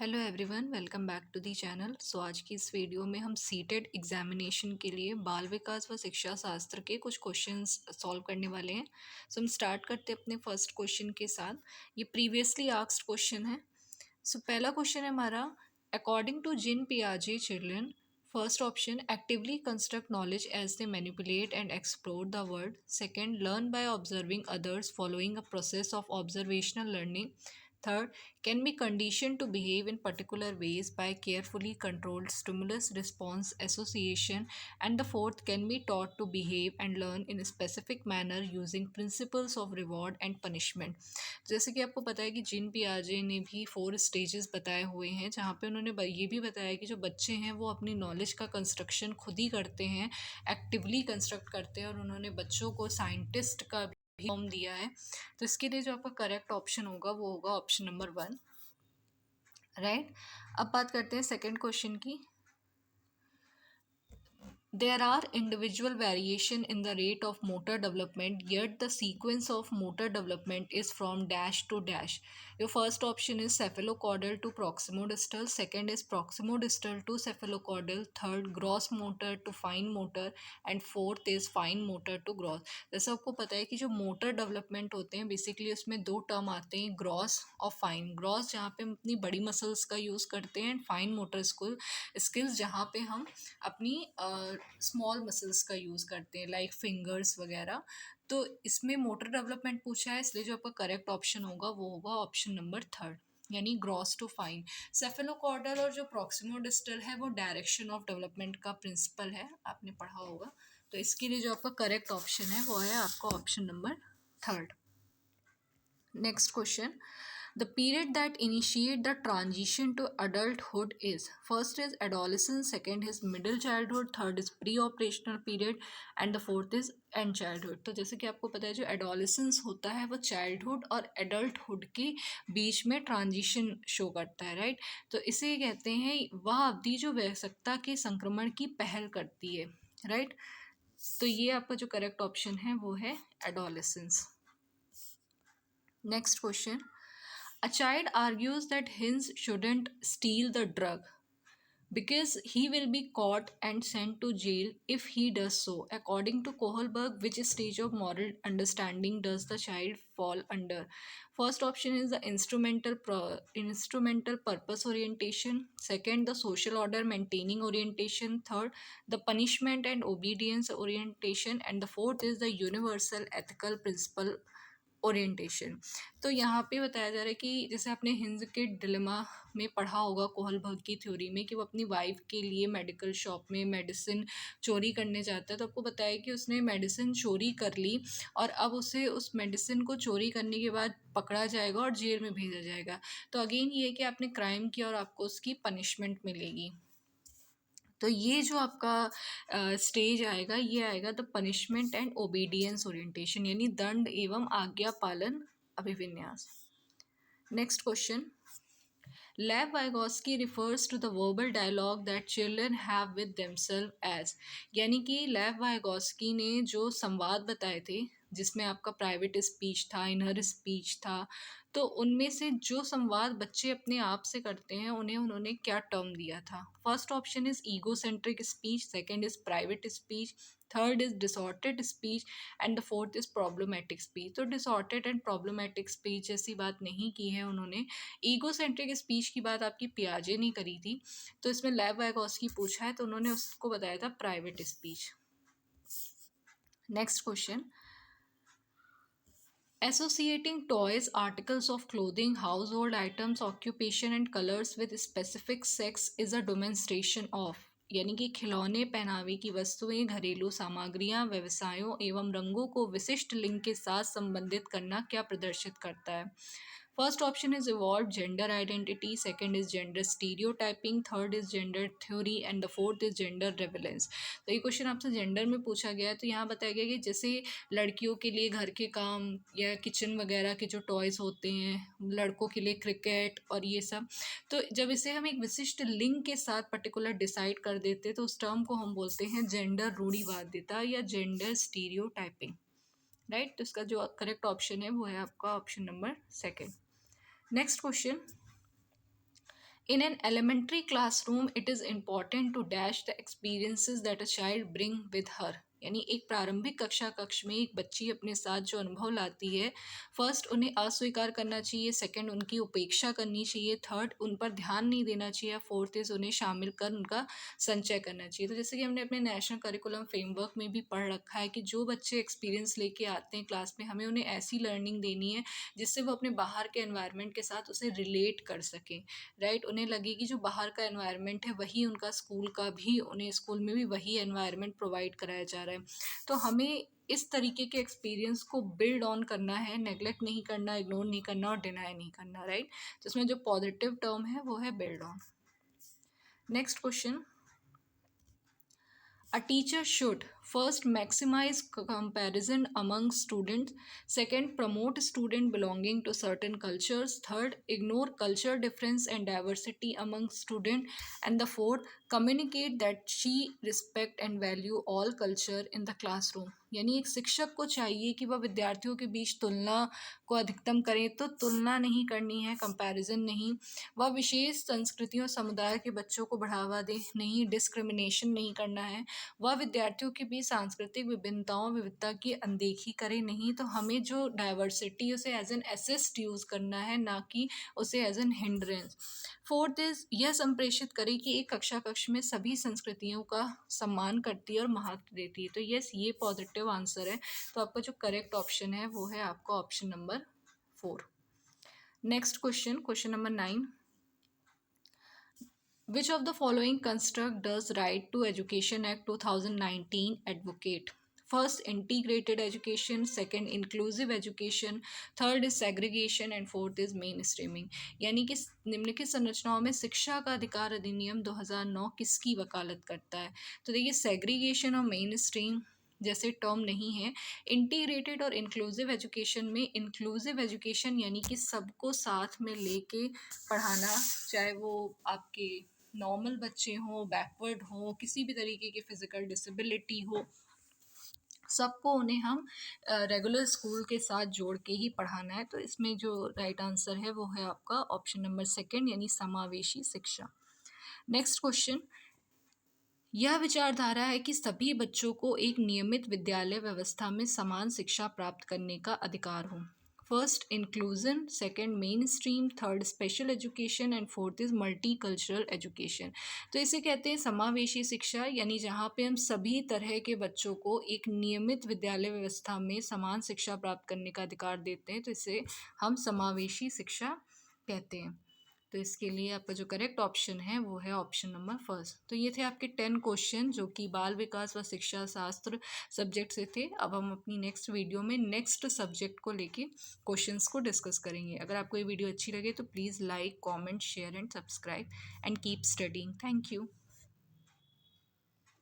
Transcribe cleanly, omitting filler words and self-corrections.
Hello everyone, welcome back to the channel. आज की इस वीडियो में हम सीटेड एग्जामिनेशन के लिए बाल विकास व शिक्षा शास्त्र के कुछ क्वेश्चंस सॉल्व करने वाले हैं। हम स्टार्ट करते हैं अपने फर्स्ट क्वेश्चन के साथ। ये प्रीवियसली आस्क्ड क्वेश्चन है। पहला क्वेश्चन है हमारा, अकॉर्डिंग टू जिन पियाजे children, first option actively construct knowledge as they manipulate and explore the world. Second, learn by observing others following a process of observational learning. Third, can be conditioned to behave in particular ways by carefully controlled stimulus response association. And the fourth, can be taught to behave and learn in a specific manner using principles of reward and punishment. जैसे कि आपको पता है कि जिन पियाजे ने भी 4 stages बताए हुए हैं, जहाँ पे उन्होंने ये भी बताया कि जो बच्चे हैं वो अपनी नॉलेज का कंस्ट्रक्शन खुद ही करते हैं, एक्टिवली कंस्ट्रक्ट करते हैं, और उन्होंने बच्चों को साइंटिस्ट का फॉर्म दिया है। तो इसके लिए जो आपका करेक्ट ऑप्शन होगा वो होगा ऑप्शन नंबर 1, राइट। अब बात करते हैं सेकंड क्वेश्चन की। There are individual variation in the rate of motor development, yet the sequence of motor development is from dash to dash. Your first option is cephalocaudal to proximodistal, second is proximodistal to cephalocaudal, third gross motor to fine motor, and fourth is fine motor to gross. जैसे आपको पता है कि जो motor development होते हैं basically उसमें 2 term आते हैं, ग्रॉस और फाइन। ग्रॉस जहाँ पे हम अपनी बड़ी मसल्स का यूज़ करते हैं, एंड फाइन मोटर स्किल्स जहाँ पे हम अपनी स्मॉल मसल्स का यूज़ करते हैं, लाइक फिंगर्स वगैरह। तो इसमें मोटर डेवलपमेंट पूछा है, इसलिए जो आपका करेक्ट ऑप्शन होगा वो होगा ऑप्शन नंबर 3, यानी ग्रॉस टू फाइन। सेफेलोकॉर्डल और जो प्रॉक्सिमोडिस्टल है वो डायरेक्शन ऑफ डेवलपमेंट का प्रिंसिपल है, आपने पढ़ा होगा। तो इसके लिए जो आपका करेक्ट ऑप्शन है वो है आपका option number 3। Next question, the period that initiate the transition to adulthood is, first is adolescence, second is middle childhood, third is pre-operational period, and the fourth is end childhood। तो जैसे कि आपको पता है जो adolescence होता है वो चाइल्डहुड और एडल्टहुड के बीच में ट्रांजिशन शो करता है, राइट। तो इसे कहते हैं वह अवधि जो वयस्कता के संक्रमण की पहल करती है, राइट। तो ये आपका जो करेक्ट ऑप्शन है वो है adolescence. Next question. A child argues that Hinz shouldn't steal the drug because he will be caught and sent to jail if he does so. According to Kohlberg, which stage of moral understanding does the child fall under? First option is the instrumental purpose orientation. Second, the social order maintaining orientation. Third, the punishment and obedience orientation. And the fourth is the universal ethical principle orientation. तो यहाँ पे बताया जा रहा है कि जैसे आपने हिंज के डिलेमा में पढ़ा होगा कोहलबर्ग की थ्योरी में, कि वो अपनी वाइफ के लिए मेडिकल शॉप में मेडिसिन चोरी करने जाता है। तो आपको बताया कि उसने मेडिसिन चोरी कर ली और अब उसे उस मेडिसिन को चोरी करने के बाद पकड़ा जाएगा और जेल में भेजा जाएगा। तो अगेन ये है कि आपने क्राइम किया और आपको उसकी पनिशमेंट मिलेगी। तो ये जो आपका स्टेज आएगा ये आएगा the punishment and obedience orientation, यानी दंड एवं आज्ञा पालन अभिविन्यास। Next question, Lev Vygotsky refers to the verbal dialogue that children have with themselves as, यानी कि लेव वाइगोस्की ने जो संवाद बताए थे जिसमें आपका प्राइवेट स्पीच था, इनर स्पीच था, तो उनमें से जो संवाद बच्चे अपने आप से करते हैं उन्हें उन्होंने क्या टर्म दिया था? First option is egocentric speech, second is private speech, third is distorted speech, and the fourth is problematic speech. तो डिसऑर्टेड एंड प्रॉब्लमेटिक स्पीच जैसी बात नहीं की है उन्होंने। ईगोसेंट्रिक स्पीच की बात आपकी पियाजे ने करी थी, तो इसमें लेव वाइगोस्की पूछा है तो उन्होंने उसको बताया था private speech. Next question, Associating toys, articles of clothing, household items, occupation and colors with specific sex is a demonstration of, यानी कि खिलौने, पहनावे की वस्तुएं, घरेलू सामग्रियां, व्यवसायों एवं रंगों को विशिष्ट लिंग के साथ संबंधित करना क्या प्रदर्शित करता है? First option is evolve gender identity, second is gender stereotyping, third is gender theory, and the fourth is gender relevance. तो ये क्वेश्चन आपसे जेंडर में पूछा गया है, तो यहाँ बताया गया कि जैसे लड़कियों के लिए घर के काम या किचन वगैरह के जो टॉयज़ होते हैं, लड़कों के लिए क्रिकेट और ये सब, तो जब इसे हम एक विशिष्ट लिंग के साथ पर्टिकुलर डिसाइड कर देते तो उस टर्म को हम बोलते हैं जेंडर रूढ़िवादिता या जेंडर स्टीरियोटाइपिंग, राइट। तो इसका जो करेक्ट ऑप्शन है वो है आपका option number 2। Next question, In an elementary classroom, it is important to dash the experiences that a child bring with her. यानी एक प्रारंभिक कक्ष में एक बच्ची अपने साथ जो अनुभव लाती है, फर्स्ट उन्हें अस्वीकार करना चाहिए, सेकंड उनकी उपेक्षा करनी चाहिए, थर्ड उन पर ध्यान नहीं देना चाहिए, फोर्थ इज उन्हें शामिल कर उनका संचय करना चाहिए। तो जैसे कि हमने अपने नेशनल करिकुलम फ्रेमवर्क में भी पढ़ रखा है कि जो बच्चे एक्सपीरियंस लेके आते हैं क्लास में, हमें उन्हें ऐसी लर्निंग देनी है जिससे वो अपने बाहर के एनवायरनमेंट के साथ उसे रिलेट कर सकें, राइट। उन्हें लगे कि जो बाहर का एनवायरनमेंट है वही उनका स्कूल का भी, उन्हें स्कूल में भी वही एनवायरनमेंट प्रोवाइड कराया जा रहा है। तो हमें इस तरीके के एक्सपीरियंस को बिल्ड ऑन करना है, नेगलेक्ट नहीं करना, इग्नोर नहीं करना और डिनाई नहीं करना, राइट। तो इसमें जो पॉजिटिव टर्म है वो है build on. Next question, a teacher should first maximize comparison among students, second promote student belonging to certain cultures, third ignore culture difference and diversity among student, and the fourth communicate that she respect and value all culture in the classroom। यानी एक शिक्षक को चाहिए कि वह विद्यार्थियों के बीच तुलना को अधिकतम करें, तो तुलना नहीं करनी है, कंपैरिजन नहीं। वह विशेष संस्कृतियों समुदाय के बच्चों को बढ़ावा दे, नहीं डिस्क्रिमिनेशन नहीं करना है। वह विद्यार्थियों के बीच सांस्कृतिक विभिन्नताओं विविधता की अनदेखी करे नहीं। तो हमें जो डाइवर्सिटी उसे एज एन एसिस्ट यूज़ करना है, ना कि उसे as an hindrance. Fourth is यह संप्रेषित करे कि एक कक्ष में सभी संस्कृतियों का सम्मान करती है और महत्व देती है। तो यस, ये पॉजिटिव आंसर है। तो आपका जो करेक्ट ऑप्शन है वो है आपका option number 4। Next question, question number 9, which of the following construct does Right to Education Act 2019 advocate? First, integrated education, second, inclusive education, third is segregation and fourth is mainstreaming। यानी कि निम्नलिखित संरचनाओं में शिक्षा का अधिकार अधिनियम 2009 किसकी वकालत करता है? तो देखिए, सेग्रीगेशन और मेन स्ट्रीम जैसे टर्म नहीं है। इंटीग्रेटेड और इंक्लूसिव एजुकेशन में, इंक्लूसिव एजुकेशन यानी कि सबको साथ में लेके पढ़ाना, चाहे वो आपके नॉर्मल बच्चे हों, बैकवर्ड हों, किसी भी तरीके की फिजिकल डिसेबिलिटी हो, सबको उन्हें हम रेगुलर स्कूल के साथ जोड़ के ही पढ़ाना है। तो इसमें जो राइट आंसर है वो है आपका ऑप्शन नंबर 2 यानी समावेशी शिक्षा। नेक्स्ट क्वेश्चन, यह विचारधारा है कि सभी बच्चों को एक नियमित विद्यालय व्यवस्था में समान शिक्षा प्राप्त करने का अधिकार हो। First, inclusion, second, main stream, third, special education and fourth is multi cultural education. तो इसे कहते हैं समावेशी शिक्षा, यानी जहाँ पे हम सभी तरह के बच्चों को एक नियमित विद्यालय व्यवस्था में समान शिक्षा प्राप्त करने का अधिकार देते हैं। तो इसे हम समावेशी शिक्षा कहते हैं। तो इसके लिए आपका जो करेक्ट ऑप्शन है वो है ऑप्शन नंबर 1। तो ये थे आपके 10 क्वेश्चन जो कि बाल विकास व शिक्षा शास्त्र सब्जेक्ट से थे। अब हम अपनी नेक्स्ट वीडियो में नेक्स्ट सब्जेक्ट को लेके क्वेश्चंस को डिस्कस करेंगे। अगर आपको ये वीडियो अच्छी लगे तो please like, comment, share and subscribe and keep studying. Thank you.